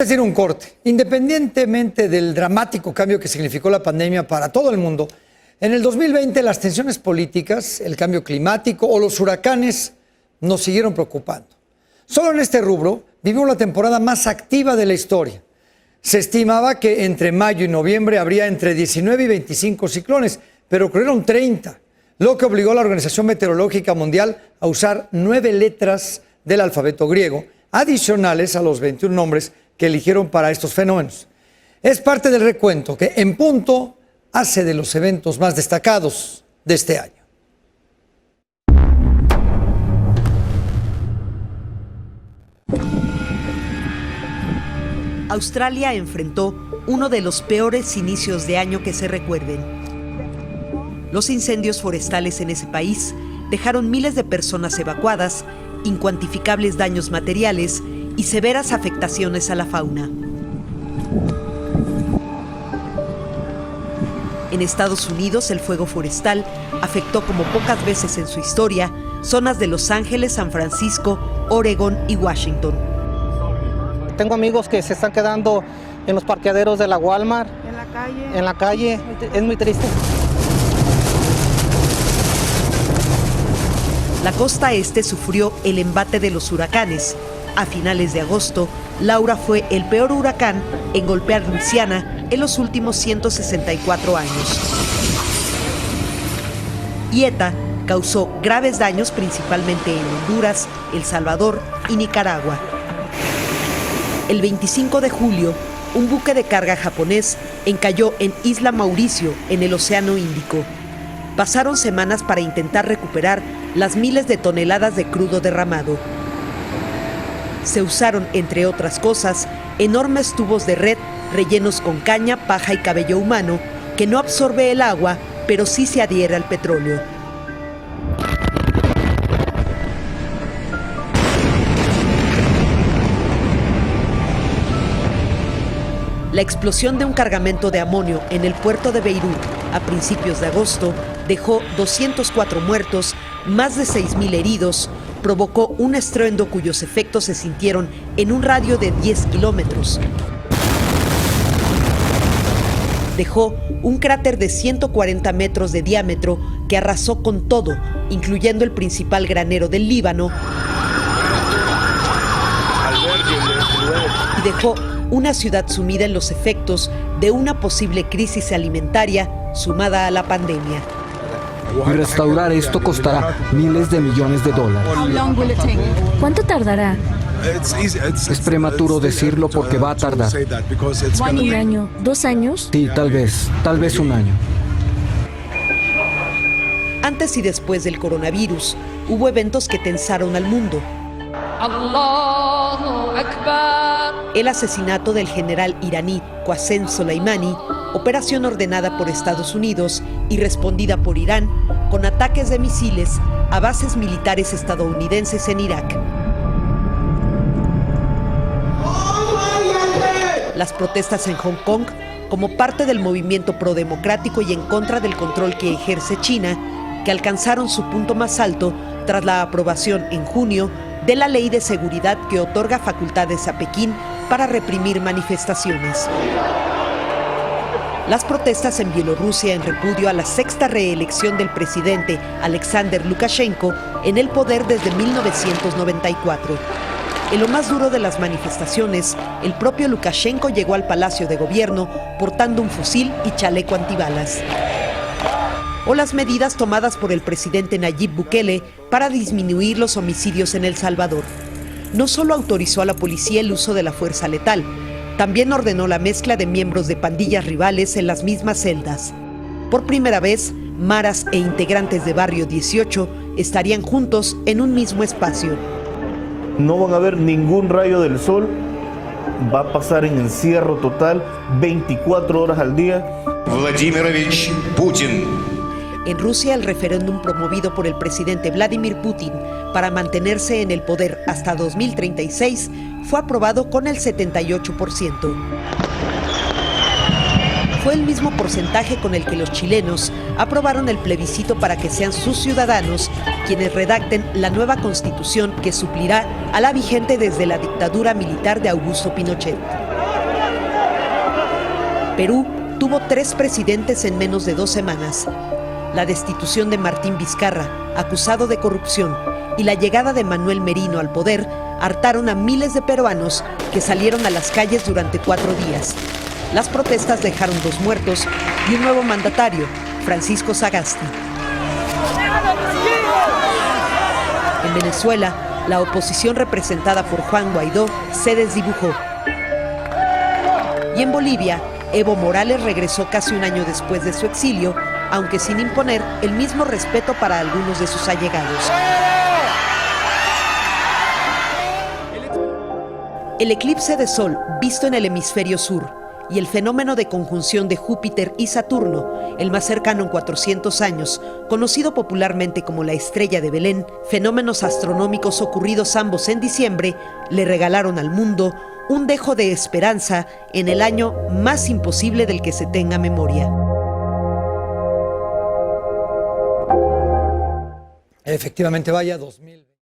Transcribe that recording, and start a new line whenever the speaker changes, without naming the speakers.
Decir un corte. Independientemente del dramático cambio que significó la pandemia para todo el mundo, en el 2020 las tensiones políticas, el cambio climático o los huracanes nos siguieron preocupando. Solo en este rubro vivimos la temporada más activa de la historia. Se estimaba que entre mayo y noviembre habría entre 19 y 25 ciclones, pero ocurrieron 30, lo que obligó a la Organización Meteorológica Mundial a usar 9 letras del alfabeto griego, adicionales a los 21 nombres que eligieron para estos fenómenos. Es parte del recuento que en punto hace de los eventos más destacados de este año.
Australia enfrentó uno de los peores inicios de año que se recuerden. Los incendios forestales en ese país dejaron miles de personas evacuadas, incuantificables daños materiales y severas afectaciones a la fauna. En Estados Unidos, el fuego forestal afectó como pocas veces en su historia zonas de Los Ángeles, San Francisco, Oregón y Washington.
Tengo amigos que se están quedando en los parqueaderos de la Walmart, en la calle. Es muy triste.
La costa este sufrió el embate de los huracanes. A finales de agosto, Laura fue el peor huracán en golpear Luisiana en los últimos 164 años. Eta causó graves daños principalmente en Honduras, El Salvador y Nicaragua. El 25 de julio, un buque de carga japonés encalló en Isla Mauricio, en el Océano Índico. Pasaron semanas para intentar recuperar las miles de toneladas de crudo derramado. Se usaron, entre otras cosas, enormes tubos de red rellenos con caña, paja y cabello humano, que no absorbe el agua, pero sí se adhiere al petróleo. La explosión de un cargamento de amonio en el puerto de Beirut a principios de agosto dejó 204 muertos, más de 6,000 heridos, provocó un estruendo cuyos efectos se sintieron en un radio de 10 kilómetros. Dejó un cráter de 140 metros de diámetro que arrasó con todo, incluyendo el principal granero del Líbano, y dejó una ciudad sumida en los efectos de una posible crisis alimentaria sumada a la pandemia.
Y restaurar esto costará miles de millones de dólares.
¿Cuánto tardará?
Es prematuro decirlo porque va a tardar.
¿Un año? ¿2 años?
Sí, tal vez un año.
Antes y después del coronavirus, hubo eventos que tensaron al mundo. El asesinato del general iraní Qasem Soleimani, operación ordenada por Estados Unidos y respondida por Irán con ataques de misiles a bases militares estadounidenses en Irak. Las protestas en Hong Kong, como parte del movimiento prodemocrático y en contra del control que ejerce China, que alcanzaron su punto más alto tras la aprobación en junio de la ley de seguridad que otorga facultades a Pekín para reprimir manifestaciones. Las protestas en Bielorrusia en repudio a la 6ª reelección del presidente Alexander Lukashenko en el poder desde 1994. En lo más duro de las manifestaciones, el propio Lukashenko llegó al Palacio de Gobierno portando un fusil y chaleco antibalas. O las medidas tomadas por el presidente Nayib Bukele para disminuir los homicidios en El Salvador. No solo autorizó a la policía el uso de la fuerza letal, también ordenó la mezcla de miembros de pandillas rivales en las mismas celdas. Por primera vez, maras e integrantes de Barrio 18 estarían juntos en un mismo espacio.
No van a ver ningún rayo del sol, va a pasar en encierro total 24 horas al día.
Vladimirovich Putin.
En Rusia, el referéndum promovido por el presidente Vladimir Putin para mantenerse en el poder hasta 2036 fue aprobado con el 78%. Fue el mismo porcentaje con el que los chilenos aprobaron el plebiscito para que sean sus ciudadanos quienes redacten la nueva constitución que suplirá a la vigente desde la dictadura militar de Augusto Pinochet. Perú tuvo 3 presidentes en menos de 2 semanas. La destitución de Martín Vizcarra, acusado de corrupción, y la llegada de Manuel Merino al poder hartaron a miles de peruanos que salieron a las calles durante 4 días. Las protestas dejaron 2 muertos y un nuevo mandatario, Francisco Sagasti. En Venezuela, la oposición representada por Juan Guaidó se desdibujó. Y en Bolivia, Evo Morales regresó casi un año después de su exilio, aunque sin imponer el mismo respeto para algunos de sus allegados. El eclipse de Sol visto en el hemisferio sur y el fenómeno de conjunción de Júpiter y Saturno, el más cercano en 400 años, conocido popularmente como la Estrella de Belén, fenómenos astronómicos ocurridos ambos en diciembre, le regalaron al mundo un dejo de esperanza en el año más imposible del que se tenga memoria.
Efectivamente, vaya 2020.